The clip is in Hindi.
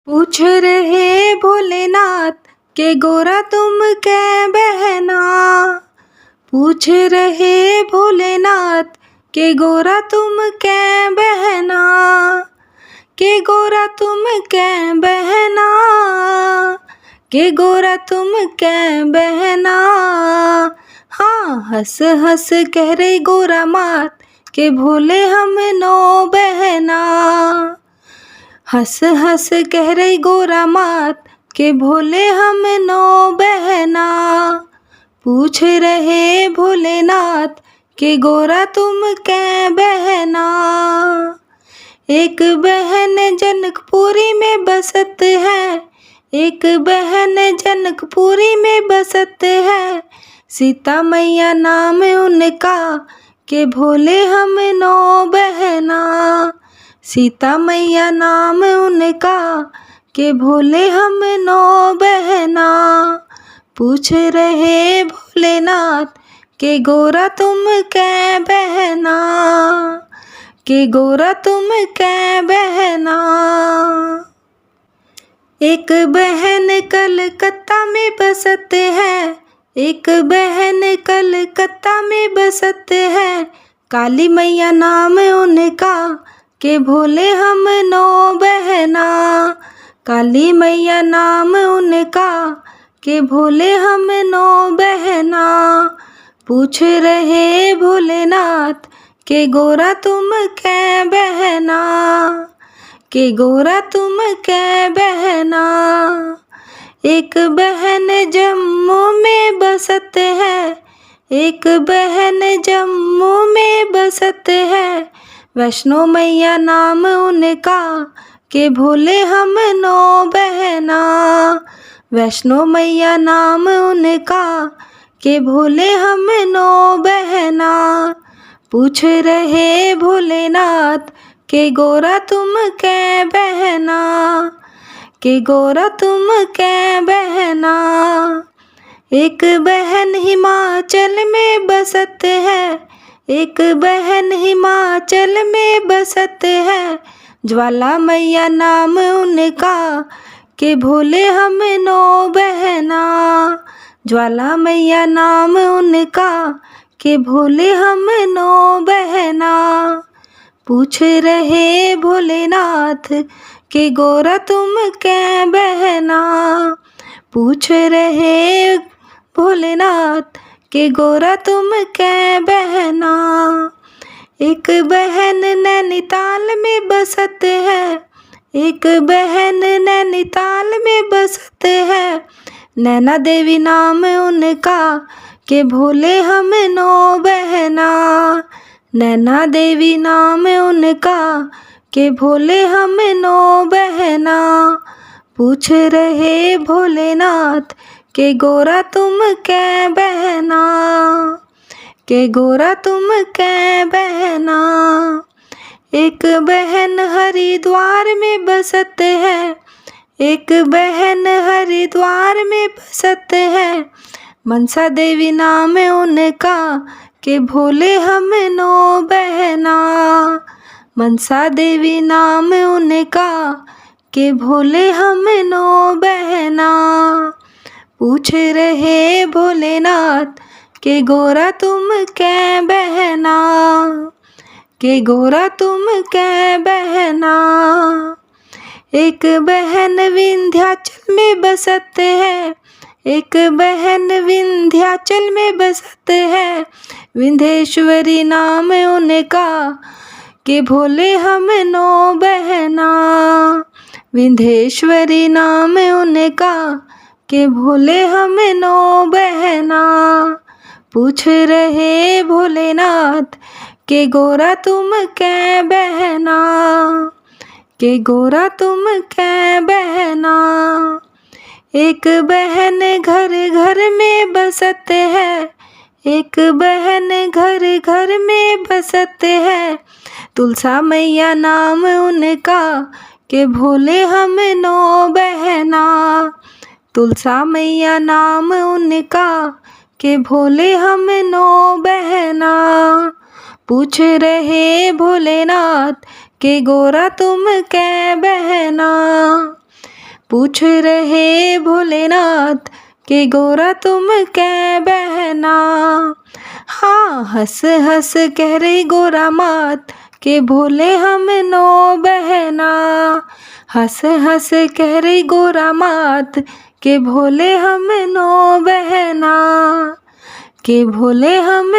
पूछ रहे भोलेनाथ के गोरा तुम कै बहना। पूछ रहे भोलेनाथ के गोरा तुम कै बहना। के गोरा तुम कै बहना। के गोरा तुम कै बहना। हाँ हंस हंस कह रही गोरा मात के भोले हम नो बहना। हंस हंस कह रही गोरा मात के भोले हम नो बहना। पूछ रहे भोलेनाथ के गोरा तुम कै बहना। एक बहन जनकपुरी में बसत है। एक बहन जनकपुरी में बसत है। सीता मैया नाम उनका के भोले हम नो बहना। सीता मैया नाम उनका के भोले हम नो बहना। पूछ रहे भोलेनाथ के गोरा तुम कै बहना। के गोरा तुम कै बहना। एक बहन कलकत्ता में बसत है। एक बहन कलकत्ता में बसत है। काली मैया नाम उनका के भोले हम नो बहना। काली मैया नाम उनका के भोले हम नो बहना। पूछ रहे भोलेनाथ के गोरा तुम कै बहना। के गोरा तुम कै बहना। एक बहन जम्मू में बसत है। एक बहन जम्मू में बसत है। वैष्णो मैया नाम उनका के भोले हम नो बहना। वैष्णो मैया नाम उनका के भोले हम नो बहना। पूछ रहे भोलेनाथ के गोरा तुम कै बहना। के गोरा तुम कै बहना। एक बहन हिमाचल में बसत है। एक बहन हिमाचल में बसत है। ज्वाला मैया नाम उनका के भोले हम नो बहना। ज्वाला मैया नाम उनका के भोले हम नो बहना। पूछ रहे भोलेनाथ के गोरा तुम कै बहना। पूछ रहे भोलेनाथ के गोरा तुम कै बहना। एक बहन नैनीताल में बसत है। एक बहन नैनीताल में बसत है। नैना देवी नाम उनका के भोले हम नो बहना। नैना देवी नाम उनका के भोले हम नो बहना। पूछ रहे भोलेनाथ के गोरा तुम कै बहना। के गोरा तुम कै बहना। एक बहन हरिद्वार में बसत है। एक बहन हरिद्वार में बसत है। मनसा देवी नाम उनका के भोले हम नो बहना। मनसा देवी नाम उनका के भोले हम नो बहना। पूछ रहे भोलेनाथ के गोरा तुम कै बहना। के गोरा तुम कै बहना। एक बहन विंध्याचल में बसत है। एक बहन विंध्याचल में बसत है। विंध्येश्वरी नाम उनका के भोले हम नो बहना। विंध्येश्वरी नाम उनका के भोले हम नो बहना। पूछ रहे भोलेनाथ के गोरा तुम कै बहना। के गोरा तुम कै बहना। एक बहन घर घर में बसत है। एक बहन घर घर में बसत है। तुलसा मैया नाम उनका के भोले हम नो बहना। तुलसा मैया नाम उनका के भोले हम नो बहना। पूछ रहे भोलेनाथ के गोरा तुम कै बहना। पूछ रहे भोलेनाथ के गोरा तुम कै बहना। हाँ हंस हंस कह रही गोरा मात के भोले हम नो बहना। हंस हंस कह रही गोरा मात के भोले हम नो बहना, के भोले हम